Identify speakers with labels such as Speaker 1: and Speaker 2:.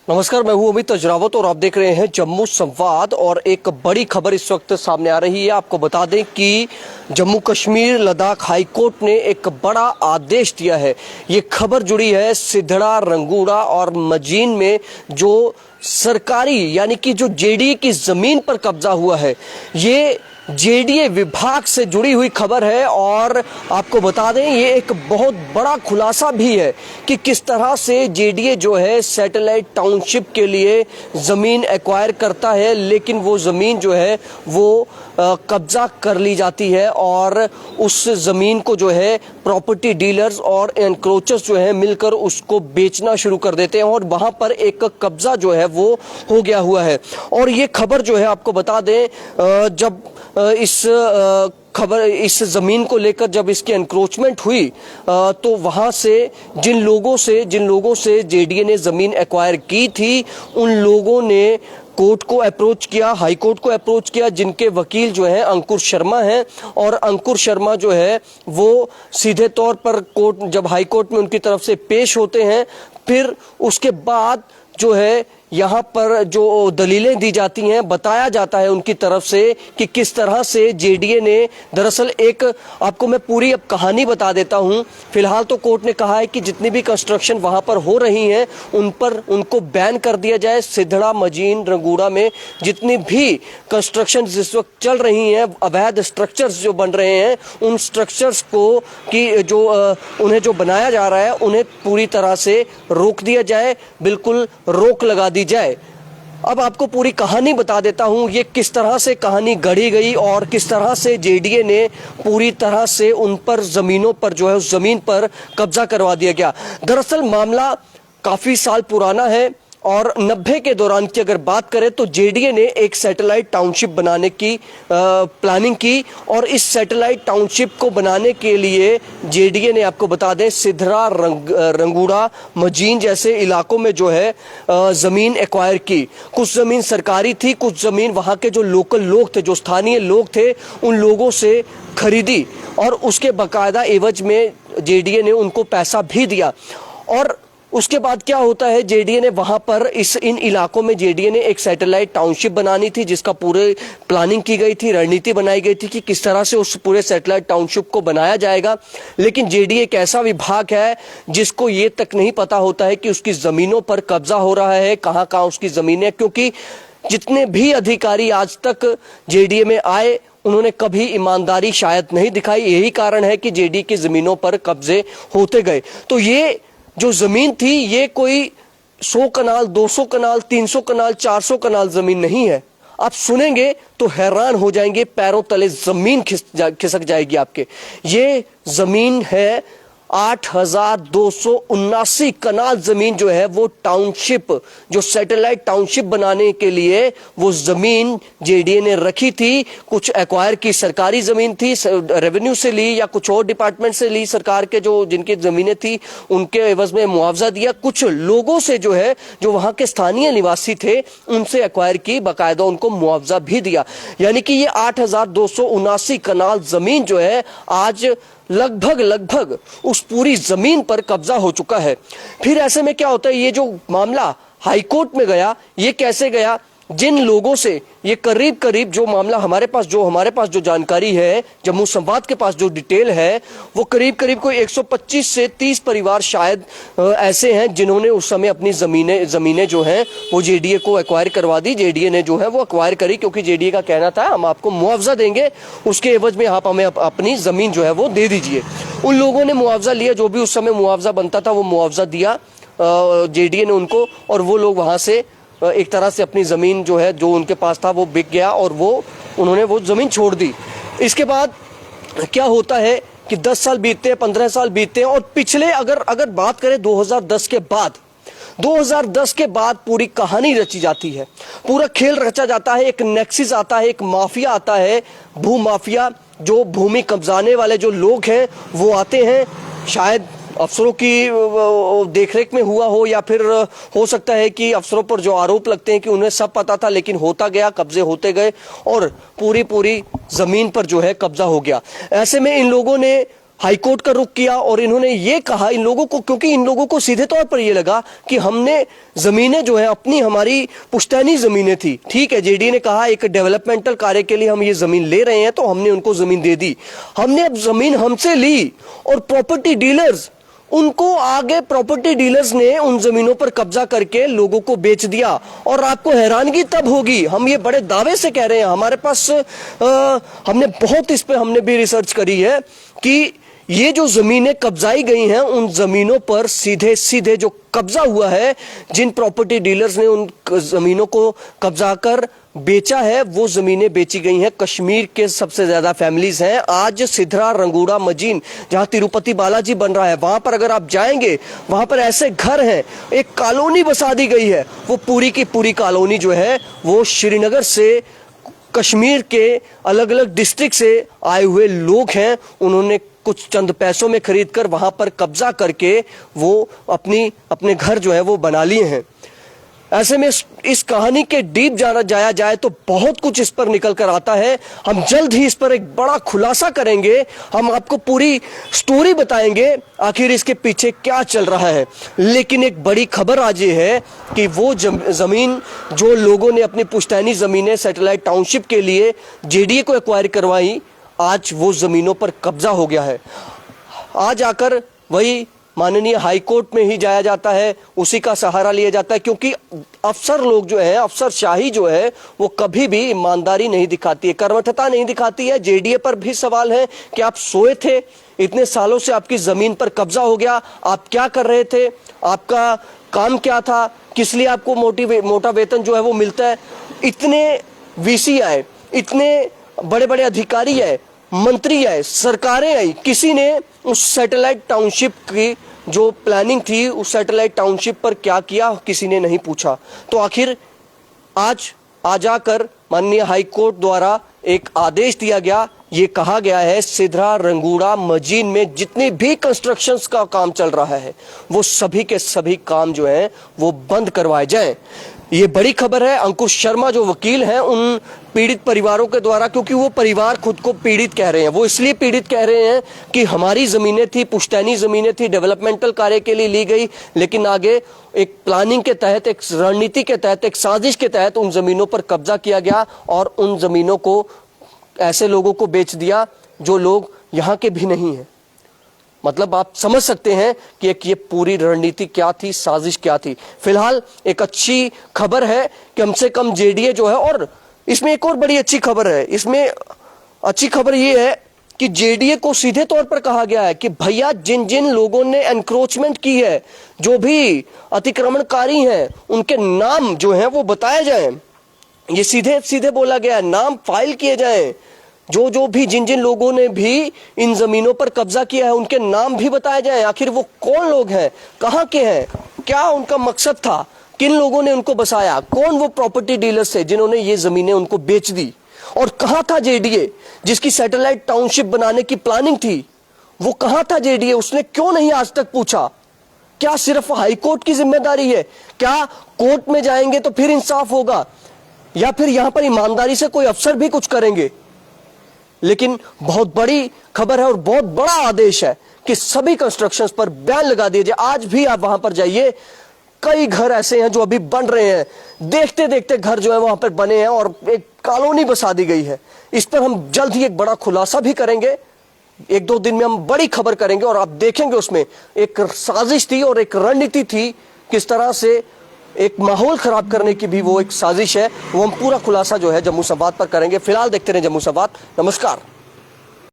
Speaker 1: नमस्कार, मैं हूं अमित अजरावत और आप देख रहे हैं जम्मू संवाद। और एक बड़ी खबर इस वक्त सामने आ रही है। आपको बता दें कि जम्मू कश्मीर लद्दाख हाई कोर्ट ने एक बड़ा आदेश दिया है। ये खबर जुड़ी है सिद्धड़ा, रंगूड़ा और मजीन में जो सरकारी यानी कि जो जेडीए की जमीन पर कब्जा हुआ है, ये जेडीए विभाग से जुड़ी हुई खबर है। और आपको बता दें ये एक बहुत बड़ा खुलासा भी है कि किस तरह से जेडीए जो है सैटेलाइट टाउनशिप के लिए जमीन एक्वायर करता है, लेकिन वो जमीन जो है वो कब्जा कर ली जाती है और उस जमीन को जो है प्रॉपर्टी डीलर्स और एनक्रोचर्स जो है मिलकर उसको बेचना शुरू कर देते हैं और वहां पर एक कब्जा जो है वो हो गया हुआ है। और ये खबर जो है आपको बता दें, जब इस जमीन को लेकर जब इसकी एनक्रोचमेंट हुई तो वहां से जिन लोगों से जेडीए ने जमीन एक्वायर की थी, उन लोगों ने कोर्ट को अप्रोच किया, हाई कोर्ट को अप्रोच किया, जिनके वकील जो है अंकुर शर्मा हैं। और अंकुर शर्मा जो है वो सीधे तौर पर कोर्ट जब हाई कोर्ट में उनकी तरफ से पेश होते हैं, फिर उसके बाद जो है यहाँ पर जो दलीलें दी जाती हैं, बताया जाता है उनकी तरफ से कि किस तरह से जेडीए ने दरअसल एक, आपको मैं पूरी अब कहानी बता देता हूँ। फिलहाल तो कोर्ट ने कहा है कि जितनी भी कंस्ट्रक्शन वहाँ पर हो रही हैं उनको बैन कर दिया जाए। सिद्धड़ा, मजीन, रंगूड़ा में जितनी भी कंस्ट्रक्शन जिस वक्त चल रही हैं, अवैध स्ट्रक्चर्स जो बन रहे हैं, उन स्ट्रक्चर्स को उन्हें जो बनाया जा रहा है उन्हें पूरी तरह से रोक दिया जाए, बिल्कुल रोक लगा दी जाए। अब आपको पूरी कहानी बता देता हूं, ये किस तरह से कहानी गढ़ी गई और किस तरह से जेडीए ने पूरी तरह से उन पर जमीनों पर जो है उस जमीन पर कब्जा करवा दिया गया। दरअसल मामला काफी साल पुराना है और 90 के दौरान की अगर बात करें तो जेडीए ने एक सैटेलाइट टाउनशिप बनाने की प्लानिंग की। और इस सैटेलाइट टाउनशिप को बनाने के लिए जेडीए ने, आपको बता दें, सिद्धरा, रंगूड़ा, मजीन जैसे इलाकों में जो है जमीन एक्वायर की। कुछ जमीन सरकारी थी, कुछ जमीन वहां के जो लोकल लोग थे, जो स्थानीय लोग थे, उन लोगों से खरीदी और उसके बाकायदा एवज में जेडीए ने उनको पैसा भी दिया। और उसके बाद क्या होता है, जेडीए ने वहां पर इन इलाकों में जेडीए ने एक सैटेलाइट टाउनशिप बनानी थी, जिसका पूरे प्लानिंग की गई थी, रणनीति बनाई गई थी कि किस तरह से उस पूरे सैटेलाइट टाउनशिप को बनाया जाएगा। लेकिन जेडीए एक ऐसा विभाग है जिसको ये तक नहीं पता होता है कि उसकी जमीनों पर कब्जा हो रहा है, कहां कहां उसकी जमीनें, क्योंकि जितने भी अधिकारी आज तक जेडीए में आए उन्होंने कभी ईमानदारी शायद नहीं दिखाई। यही कारण है कि जेडीए की जमीनों पर कब्जे होते गए। तो ये जो जमीन थी, ये कोई 100 कनाल, 200 कनाल, 300 कनाल, 400 कनाल जमीन नहीं है। आप सुनेंगे तो हैरान हो जाएंगे, पैरों तले जमीन खिसक जाएगी आपके। ये जमीन है 8,279 कनाल जमीन जो है वो टाउनशिप, जो सैटेलाइट टाउनशिप बनाने के लिए वो जमीन जेडीए ने रखी थी। कुछ एक्वायर की सरकारी जमीन थी, रेवेन्यू से ली या कुछ और डिपार्टमेंट से ली, सरकार के जो जिनकी जमीनें थी उनके एवज में मुआवजा दिया। कुछ लोगों से जो है, जो वहां के स्थानीय निवासी थे, उनसे एक्वायर की, बाकायदा उनको मुआवजा भी दिया। यानी कि ये 8,279 कनाल जमीन जो है आज लगभग उस पूरी जमीन पर कब्जा हो चुका है। फिर ऐसे में क्या होता है, ये जो मामला हाईकोर्ट में गया, ये कैसे गया, जिन लोगों से ये करीब जो मामला हमारे पास जो जानकारी है, जम्मू संवाद के पास जो डिटेल है, वो करीब कोई 125 से 30 परिवार शायद ऐसे हैं जिन्होंने उस समय अपनी जमीनें जो हैं वो जेडीए को एक्वायर करवा दी। जेडीए ने जो है वो एक्वायर करी, क्योंकि जेडीए का कहना था हम आपको मुआवजा देंगे, उसके एवज में आप हमें अपनी जमीन जो है वो दे दीजिए। उन लोगों ने मुआवजा लिया, जो भी उस समय मुआवजा बनता था वो मुआवजा दिया जेडीए ने उनको, और वो लोग वहां से एक तरह से अपनी जमीन जो है, जो उनके पास था, वो बिक गया और उन्होंने वो जमीन छोड़ दी। इसके बाद क्या होता है कि 10 साल बीतते हैं, 15 साल बीतते हैं और पिछले अगर बात करें 2010 के बाद पूरी कहानी रची जाती है, पूरा खेल रचा जाता है। एक नेक्सिस आता है, एक माफिया आता है, भू माफिया, जो भूमि कब्जाने वाले जो लोग हैं वो आते हैं। शायद अफसरों की देखरेख में हुआ हो, या फिर हो सकता है कि अफसरों पर जो आरोप लगते हैं कि उन्हें सब पता था, लेकिन होता गया, कब्जे होते गए और पूरी जमीन पर जो है कब्जा हो गया। ऐसे में इन लोगों ने हाईकोर्ट का रुख किया और इन्होंने ये कहा इन लोगों को, क्योंकि इन लोगों को सीधे तौर पर ये लगा कि हमने जमीनें जो है अपनी, हमारी पुश्तैनी जमीनें थी, ठीक है, जेडीए ने कहा एक डेवलपमेंटल कार्य के लिए हम ये जमीन ले रहे हैं तो हमने उनको जमीन दे दी। हमने अब जमीन हमसे ली और प्रॉपर्टी डीलर्स, उनको आगे प्रॉपर्टी डीलर्स ने उन जमीनों पर कब्जा करके लोगों को बेच दिया। और आपको हैरानगी तब होगी, हम ये बड़े दावे से कह रहे हैं, हमारे पास हमने बहुत इस पे हमने भी रिसर्च करी है कि ये जो जमीनें कब्जाई गई हैं उन जमीनों पर सीधे सीधे जो कब्जा हुआ है, जिन प्रॉपर्टी डीलर्स ने उन जमीनों को कब्जा कर बेचा है, वो जमीनें बेची गई हैं। कश्मीर के सबसे ज्यादा फैमिलीज हैं। आज सिधरा, रंगूड़ा, मजीन, जहां तिरुपति बालाजी बन रहा है, वहां पर अगर आप जाएंगे, वहां पर ऐसे घर हैं, एक कॉलोनी बसा दी गई है। वो पूरी की पूरी कॉलोनी जो है वो श्रीनगर से, कश्मीर के अलग अलग डिस्ट्रिक्ट से आए हुए लोग हैं। उन्होंने कुछ चंद पैसों में खरीदकर वहां पर कब्जा करके वो अपने घर जो है वो बना लिए हैं। ऐसे में इस कहानी के डीप जाया जाए तो बहुत कुछ इस पर निकल कर आता है। हम जल्द ही इस पर एक बड़ा खुलासा करेंगे, हम आपको पूरी स्टोरी बताएंगे आखिर इसके पीछे क्या चल रहा है। लेकिन एक बड़ी खबर आज ये है कि वो जमीन जो लोगों ने अपनी पुश्तैनी जमीनें सैटेलाइट टाउनशिप के लिए जेडीए को एक्वायर करवाई, आज वो जमीनों पर कब्जा हो गया है। आज आकर वही माननीय हाईकोर्ट में ही जाया जाता है, उसी का सहारा लिया जाता है, क्योंकि अफसर लोग जो है, अफसरशाही जो है वो कभी भी ईमानदारी नहीं दिखाती है, कर्मठता नहीं दिखाती है। जेडीए पर भी सवाल है कि आप सोए थे, इतने सालों से आपकी जमीन पर कब्जा हो गया, आप क्या कर रहे थे, आपका काम क्या था, किस लिए आपको मोटा वेतन जो है वो मिलता है। इतने वीसी आए, इतने बड़े बड़े अधिकारी आए, मंत्री आए, सरकारें आई, किसी ने उस सैटेलाइट टाउनशिप की जो प्लानिंग थी उस सैटेलाइट टाउनशिप पर क्या किया, किसी ने नहीं पूछा। तो आखिर आज आकर माननीय हाईकोर्ट द्वारा एक आदेश दिया गया, ये कहा गया है सिधरा, रंगूड़ा, मजीन में जितनी भी कंस्ट्रक्शंस का काम चल रहा है वो सभी के सभी काम जो है वो बंद करवाए जाएं। ये बड़ी खबर है। अंकुश शर्मा जो वकील हैं उन पीड़ित परिवारों के द्वारा, क्योंकि वो परिवार खुद को पीड़ित कह रहे हैं, वो इसलिए पीड़ित कह रहे हैं कि हमारी जमीनें थी, पुश्तैनी जमीनें थी, डेवलपमेंटल कार्य के लिए ली गई, लेकिन आगे एक प्लानिंग के तहत, एक रणनीति के तहत, एक साजिश के तहत उन जमीनों पर कब्जा किया गया और उन जमीनों को ऐसे लोगों को बेच दिया जो लोग यहाँ के भी नहीं हैं। मतलब आप समझ सकते हैं कि एक ये पूरी रणनीति क्या थी, साजिश क्या थी। फिलहाल एक अच्छी खबर है, कम से कम जेडीए जो है, और इसमें एक और बड़ी अच्छी खबर है। इसमें अच्छी खबर ये है कि जेडीए को सीधे तौर पर कहा गया है कि भैया जिन जिन लोगों ने एनक्रोचमेंट की है, जो भी अतिक्रमणकारी हैं, उनके नाम जो हैं वो बताए जाएं। ये सीधे सीधे बोला गया है, नाम फाइल किए जाएं। जो भी जिन जिन लोगों ने भी इन जमीनों पर कब्जा किया है उनके नाम भी बताए जाएं। आखिर वो कौन लोग हैं, कहां के हैं, क्या उनका मकसद था, किन लोगों ने उनको बसाया, कौन वो प्रॉपर्टी डीलर्स थे जिन्होंने ये जमीनें उनको बेच दी, और कहां था जेडीए जिसकी सैटेलाइट टाउनशिप बनाने की प्लानिंग थी, वो कहां था जेडीए, उसने क्यों नहीं आज तक पूछा। क्या सिर्फ हाईकोर्ट की जिम्मेदारी है? क्या कोर्ट में जाएंगे तो फिर इंसाफ होगा, या फिर यहां पर ईमानदारी से कोई अफसर भी कुछ करेंगे? लेकिन बहुत बड़ी खबर है और बहुत बड़ा आदेश है कि सभी कंस्ट्रक्शंस पर बैन लगा दिया जाए। आज भी आप वहां पर जाइए, कई घर ऐसे हैं जो अभी बन रहे हैं, देखते देखते घर जो है वहां पर बने हैं और एक कॉलोनी बसा दी गई है। इस पर हम जल्द ही एक बड़ा खुलासा भी करेंगे, एक दो दिन में हम बड़ी खबर करेंगे और आप देखेंगे उसमें एक साजिश थी और एक रणनीति थी, किस तरह से एक माहौल खराब करने की भी वो एक साजिश है। वो हम पूरा खुलासा जो है जम्मू संवाद पर करेंगे। फिलहाल देखते रहे जम्मू संवाद। नमस्कार।